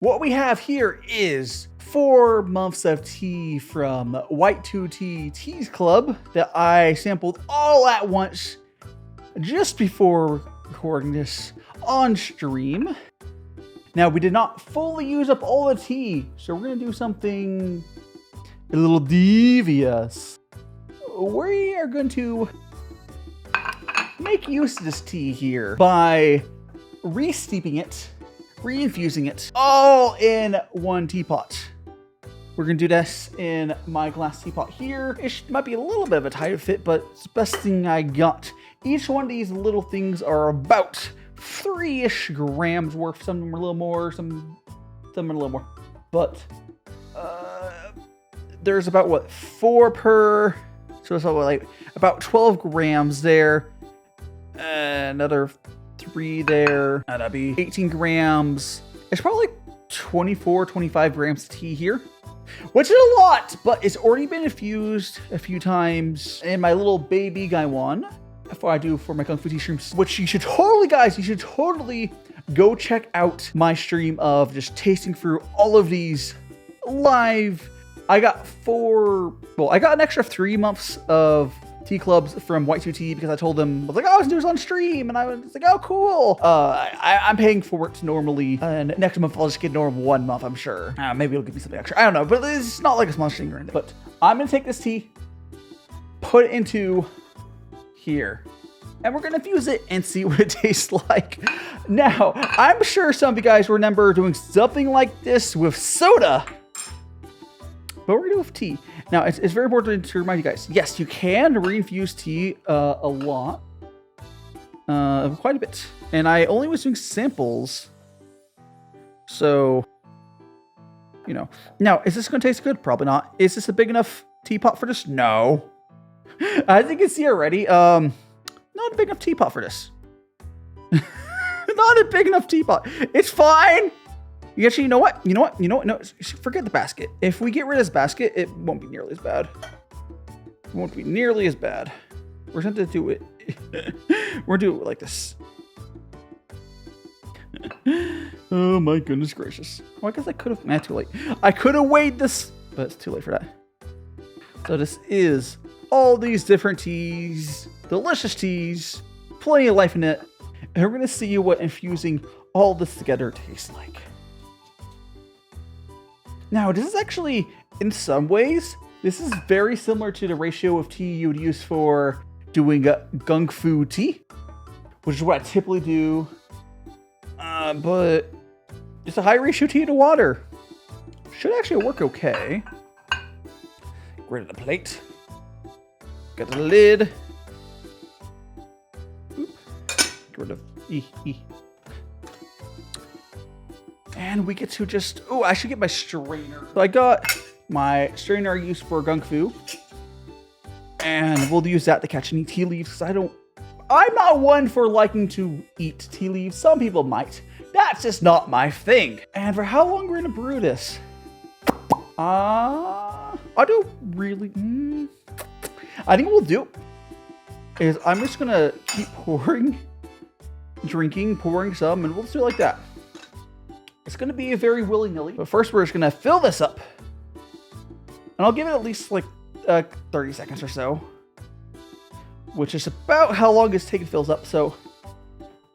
What we have here is 4 months of tea from White2Tea Teas Club that I sampled all at once just before recording this on stream. Now, we did not fully use up all the tea, so we're going to do something a little devious. We are going to make use of this tea here by re-steeping it, reinfusing it, all in one teapot. We're going to do this in my glass teapot here. It might be a little bit of a tight fit, but it's the best thing I got. Each one of these little things are about 3-ish grams worth. Some of them are a little more, some are a little more. But there's about, what, 4 per... So it's like about 12 grams there. Another 3 there. That'd be 18 grams. It's probably like 24, 25 grams of tea here, which is a lot, but it's already been infused a few times in my little baby guy one before I do for my GongfuTea streams, which you should totally, guys, you should totally go check out my stream of just tasting through all of these live. I got an extra 3 months of tea clubs from White2Tea because I told them, I was like, oh, I was doing this on stream, and I was like, oh, cool. I'm paying for it normally, and next month I'll just get normal 1 month, I'm sure. Maybe it'll give me something extra. I don't know, but it's not like a small stream or anything. But I'm gonna take this tea, put it into here, and we're gonna infuse it and see what it tastes like. Now, I'm sure some of you guys remember doing something like this with soda, but we're gonna do it with tea. Now, it's very important to remind you guys, yes, you can reinfuse tea a lot, quite a bit. And I only was doing samples, so, you know. Now, is this going to taste good? Probably not. Is this a big enough teapot for this? No. As you can see already, not a big enough teapot for this. Not a big enough teapot. It's fine. Actually, you know what? No, forget the basket. If we get rid of this basket, it won't be nearly as bad. It won't be nearly as bad. We're going to do it. We're going to do it like this. Oh my goodness gracious. Well, I guess I could have, too late. I could have weighed this, but it's too late for that. So this is all these different teas, delicious teas, plenty of life in it. And we're going to see what infusing all this together tastes like. Now, this is actually, in some ways, this is very similar to the ratio of tea you would use for doing GongfuTea, which is what I typically do, but it's a high ratio tea to water. Should actually work okay. Get rid of the plate. Got the lid. Oop. Get rid of And we get to just, oh, I should get my strainer. So I got my strainer I use for GongFu. And we'll use that to catch any tea leaves, because I'm not one for liking to eat tea leaves. Some people might. That's just not my thing. And for how long we're gonna brew this? I don't really, I think what we'll do is I'm just gonna keep pouring some, and we'll just do it like that. It's going to be a very willy-nilly. But first, we're just going to fill this up. And I'll give it at least like 30 seconds or so, which is about how long it's taken to fill up. So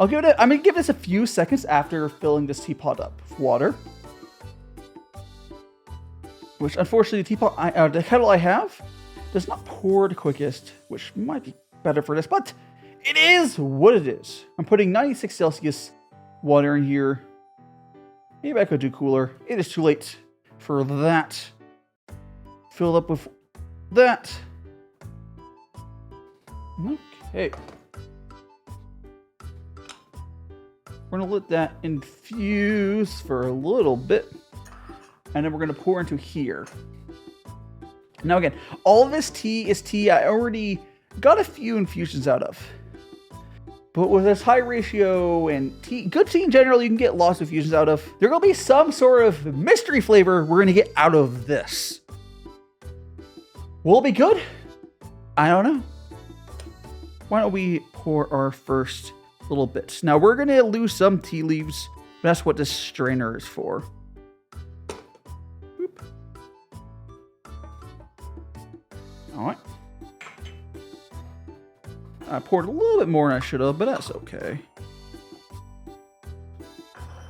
I'm going to give this a few seconds after filling this teapot up with water. Which, unfortunately, the kettle I have does not pour the quickest, which might be better for this, but it is what it is. I'm putting 96 Celsius water in here. Maybe I could do cooler. It is too late for that. Fill up with that. Okay. We're going to let that infuse for a little bit. And then we're going to pour into here. Now again, all of this tea is tea I already got a few infusions out of. But with this high ratio and tea, good tea in general, you can get lots of infusions out of. There will be some sort of mystery flavor we're going to get out of this. Will it be good? I don't know. Why don't we pour our first little bit. Now we're going to lose some tea leaves. That's what this strainer is for. All right. I poured a little bit more than I should have, but that's okay.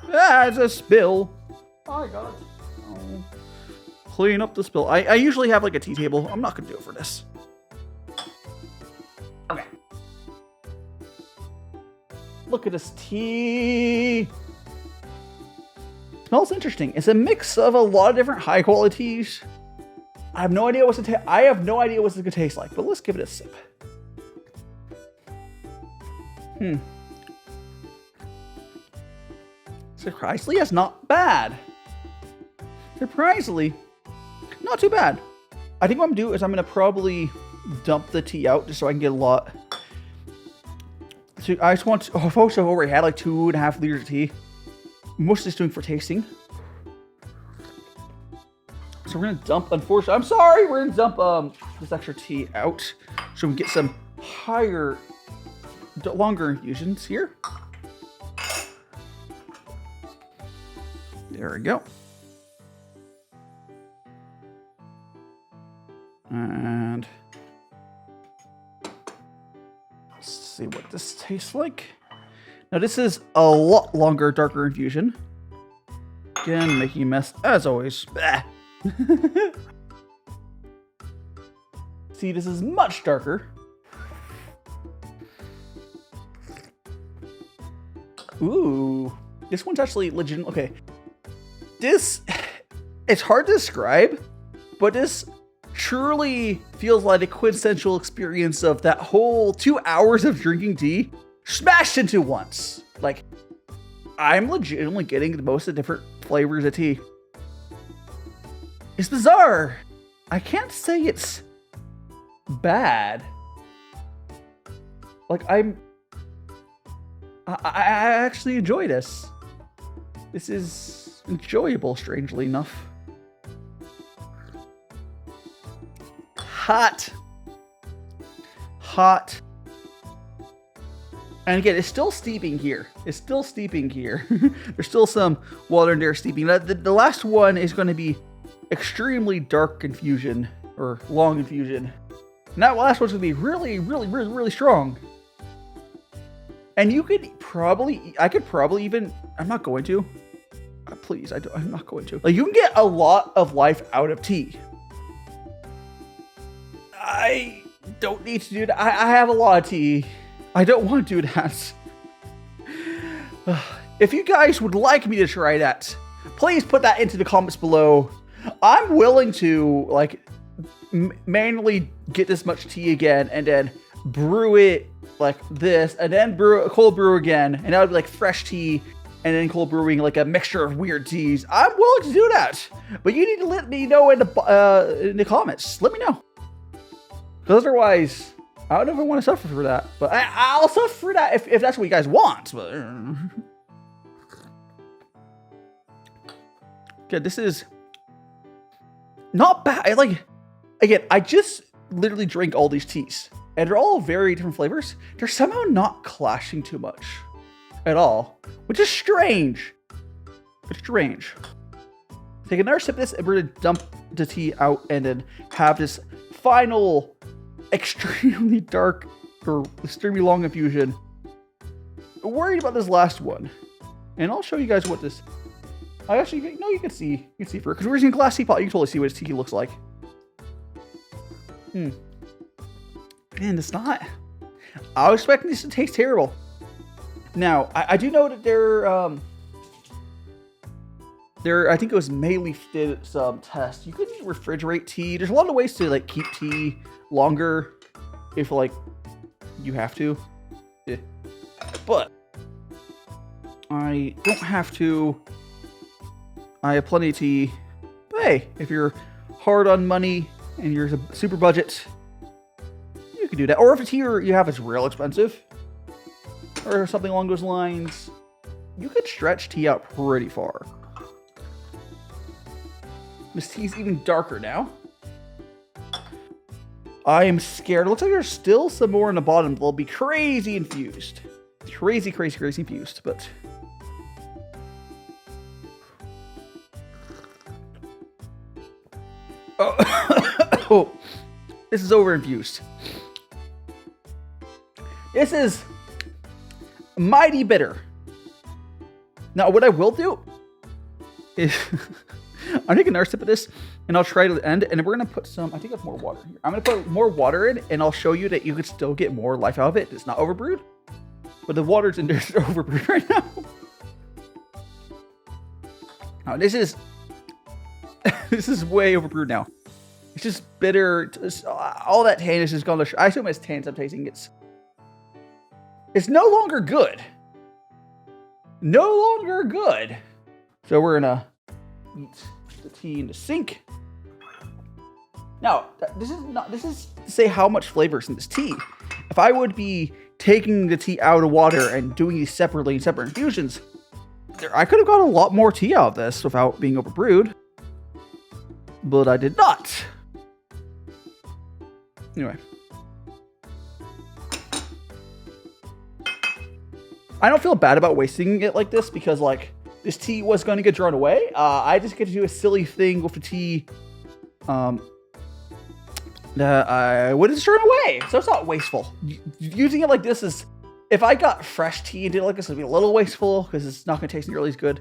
That's a spill. I got it. Oh. Clean up the spill. I usually have like a tea table. I'm not gonna do it for this. Okay. Look at this tea. Smells interesting. It's a mix of a lot of different high quality teas. I have no idea what it's gonna taste like, but let's give it a sip. Surprisingly, it's not bad. Surprisingly, not too bad. I think what I'm gonna do is I'm gonna probably dump the tea out just so I can get a lot. So I just want to, folks, I've already had like 2.5 liters of tea. Mostly just doing for tasting. So we're gonna dump, unfortunately, I'm sorry, we're gonna dump this extra tea out so we can get some higher, longer infusions here. There we go. And let's see what this tastes like. Now this is a lot longer, darker infusion. Again, making a mess as always. See, this is much darker. Ooh, this one's actually legit. Okay, this, it's hard to describe, but this truly feels like a quintessential experience of that whole 2 hours of drinking tea smashed into once. Like, I'm legitimately getting most of the different flavors of tea. It's bizarre. I can't say it's bad. Like, I actually enjoy this. This is enjoyable, strangely enough. Hot. Hot. And again, it's still steeping here. It's still steeping here. There's still some water in there steeping. The last one is going to be extremely dark infusion, or long infusion. And that last one's going to be really, really, really, really strong. And you could probably, I could probably even, I'm not going to. Please, I'm not going to. Like, you can get a lot of life out of tea. I don't need to do that. I have a lot of tea. I don't want to do that. If you guys would like me to try that, please put that into the comments below. I'm willing to, like, manually get this much tea again and then brew it like this, and then cold brew again, and that would be like fresh tea, and then cold brewing like a mixture of weird teas. I'm willing to do that, but you need to let me know in the comments. Let me know, because otherwise, I don't know if I want to suffer for that. But I'll suffer for that if that's what you guys want. But okay, this is not bad. Like, again, I just literally drank all these teas, and they're all very different flavors. They're somehow not clashing too much at all, which is strange. It's strange. Take another sip of this, and we're gonna dump the tea out and then have this final extremely dark or extremely long infusion. I'm worried about this last one, and I'll show you guys what this. I actually, no, you can see for, because we're using a glass teapot. You can totally see what its tea looks like. Man, it's not. I was expecting this to taste terrible. Now, I do know that I think it was Mayleaf did some tests. You could refrigerate tea. There's a lot of ways to like keep tea longer if like you have to. Yeah. But I don't have to. I have plenty of tea. But hey, if you're hard on money and you're a super budget, you can do that. Or if it's here you have, it's real expensive, or something along those lines, you could stretch tea out pretty far. This tea's even darker now. I am scared. It looks like there's still some more in the bottom. They'll be crazy infused. Crazy, crazy, crazy infused, but... Oh. Oh. This is over infused. This is mighty bitter. Now, what I will do is I'm taking another sip of this, and I'll try to the end, and we're gonna put some. I think I have more water here. I'm gonna put more water in, and I'll show you that you could still get more life out of it. It's not overbrewed, but the water's in there is overbrewed right now. Now, this is way overbrewed now. It's just bitter. All that tannin is just gone. I assume it's tannins I'm tasting. It's no longer good. No longer good. So we're gonna eat the tea in the sink. Now, this is to say how much flavor is in this tea. If I would be taking the tea out of water and doing these separately in separate infusions, I could have got a lot more tea out of this without being overbrewed. But I did not. Anyway. I don't feel bad about wasting it like this because, like, this tea was going to get drawn away. I just get to do a silly thing with the tea that I wouldn't turn away. So it's not wasteful. Using it like this is, if I got fresh tea and did it like this, it'd be a little wasteful because it's not going to taste nearly as good.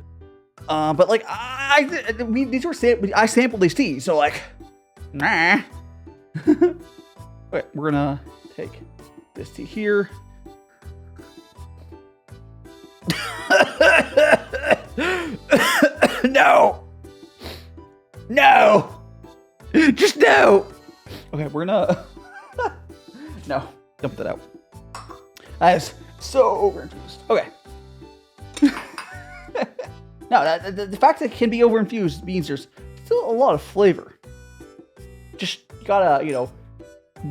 But like, I sampled these teas, so like, nah. Okay, we're gonna take this tea here. No! No! Just no! Okay, we're gonna... No, dump that out. That is so overinfused. Okay. Now, the fact that it can be overinfused means there's still a lot of flavor. Just gotta, you know,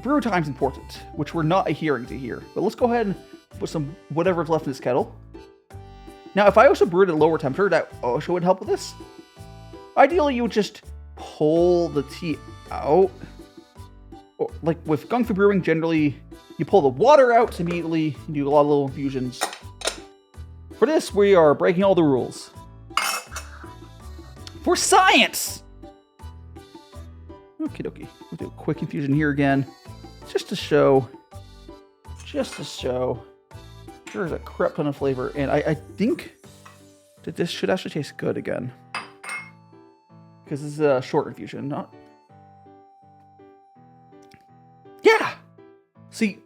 brew time's important, which we're not adhering to here. But let's go ahead and put some whatever's left in this kettle. Now, if I also brewed at a lower temperature, that also would help with this. Ideally, you would just pull the tea out. Or, like with GongfuTea brewing, generally, you pull the water out immediately and do a lot of little infusions. For this, we are breaking all the rules. For science! Okie dokie. We'll do a quick infusion here again. Just to show. There's a crap ton of flavor, and I think that this should actually taste good again. Because this is a short infusion, not... Yeah! See,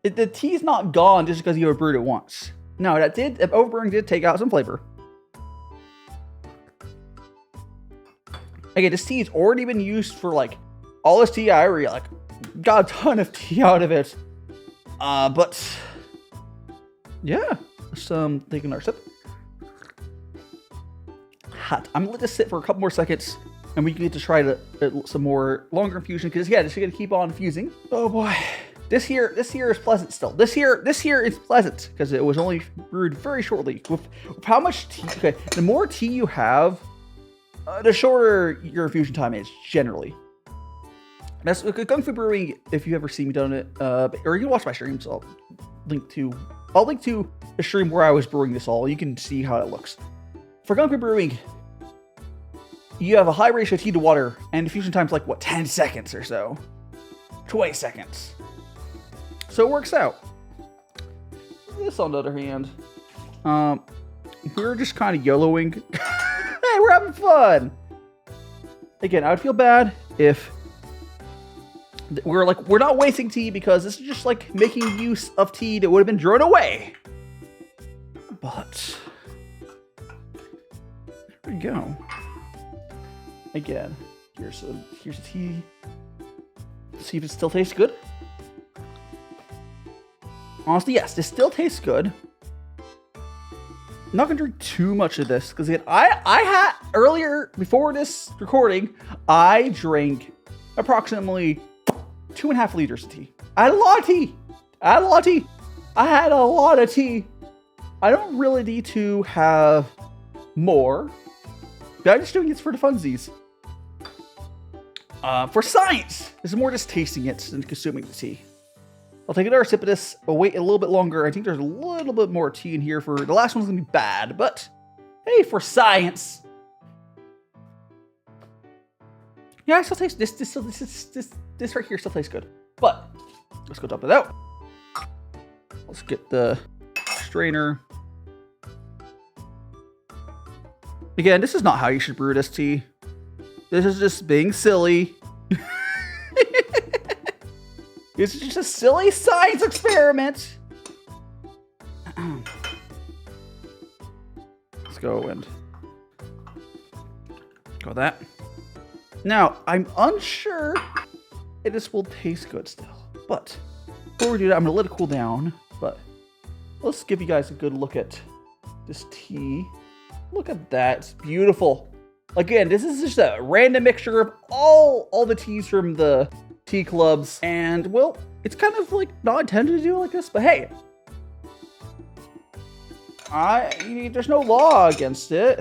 the tea's not gone just because you overbrewed it once. No, overbrewing did take out some flavor. Again, this tea has already been used for, like, all this tea I already, like, got a ton of tea out of it. But... yeah, let's take another sip. Hot. I'm gonna let this sit for a couple more seconds, and we can get to try some more longer infusion because yeah, this is gonna keep on infusing. Oh boy, this here is pleasant still. This here is pleasant because it was only brewed very shortly. With how much tea? Okay, the more tea you have, the shorter your infusion time is generally. That's GongfuTea Brewing. If you ever see me done it, or you can watch my streams. I'll link to the stream where I was brewing this all. You can see how it looks. For GongfuTea Brewing, you have a high ratio of tea to water, and infusion time's like, what, 10 seconds or so? 20 seconds. So it works out. This, on the other hand, we're just kind of YOLOing. Hey, we're having fun! Again, I would feel bad if we're not wasting tea because this is just like making use of tea that would have been thrown away. But there we go. Again, here's a tea. Let's see if it still tastes good. Honestly, yes, this still tastes good. I'm not gonna drink too much of this because I had earlier before this recording, I drank approximately 2.5 liters of tea. I had a lot of tea. I had a lot of tea. I don't really need to have more. But I'm just doing it for the funsies. For science, this is more just tasting it than consuming the tea. I'll take another sip of this. I'll wait a little bit longer. I think there's a little bit more tea in here for the last one's gonna be bad, but hey, for science. Yeah, I still taste this right here still tastes good. But let's go dump it out. Let's get the strainer. Again, this is not how you should brew this tea. This is just being silly. This is just a silly science experiment. Let's go and go that. Now, I'm unsure if this will taste good still. But before we do that, I'm gonna let it cool down. But let's give you guys a good look at this tea. Look at that, it's beautiful. Again, this is just a random mixture of all the teas from the tea clubs. And well, it's kind of like not intended to do like this, but hey. There's no law against it.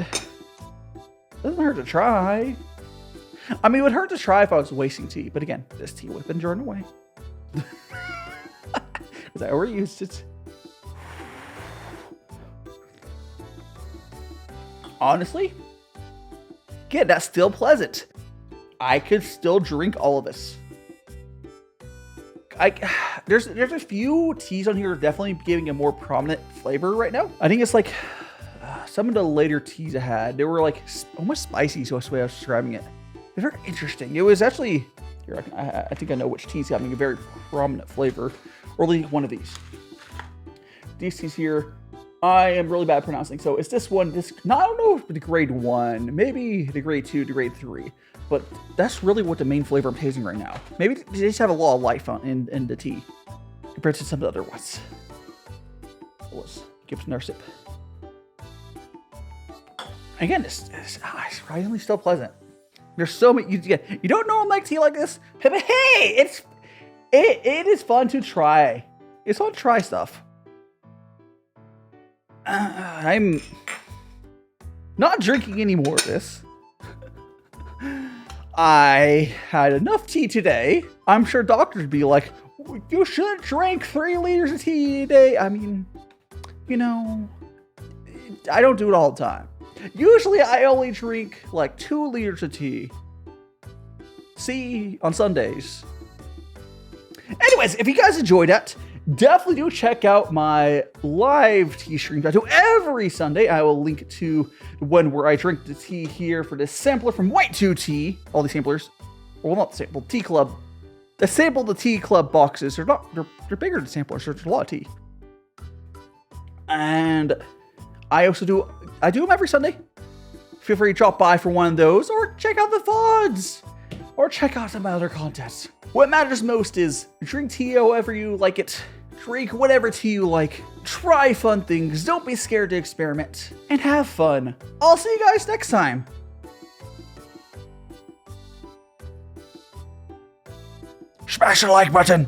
Doesn't hurt to try. I mean, it would hurt to try if I was wasting tea, but again, this tea would have been thrown away. Because I overused it. Honestly, again, that's still pleasant. I could still drink all of this. There's a few teas on here definitely giving a more prominent flavor right now. I think it's like some of the later teas I had, they were like almost spicy, so that's the way I was describing it. It's very interesting. It was actually, here, I think I know which tea's having a very prominent flavor, or at least one of these. These teas here, I am really bad at pronouncing. So it's this one, I don't know if the grade 1, maybe the grade 2, the grade 3, but that's really what the main flavor I'm tasting right now. Maybe they just have a lot of life in the tea compared to some of the other ones. Let's give it another sip. Again, it's surprisingly still pleasant. There's so many, you don't normally like tea like this, but hey, it is fun to try. It's fun to try stuff. I'm not drinking any more of this. I had enough tea today. I'm sure doctors be like, you shouldn't drink 3 liters of tea a day. I mean, you know, I don't do it all the time. Usually I only drink like 2 liters of tea. See, on Sundays. Anyways, if you guys enjoyed that, definitely do check out my live tea streams I do every Sunday. I will link to the one where I drink the tea here for this sampler from White2Tea. All these samplers. Well, not the sample, tea club. The sample the tea club boxes. They're bigger than samplers, so there's a lot of tea. And I also do them every Sunday. Feel free to drop by for one of those, or check out the VODs, or check out some other content. What matters most is drink tea however you like it. Drink whatever tea you like. Try fun things. Don't be scared to experiment. And have fun. I'll see you guys next time. Smash the like button.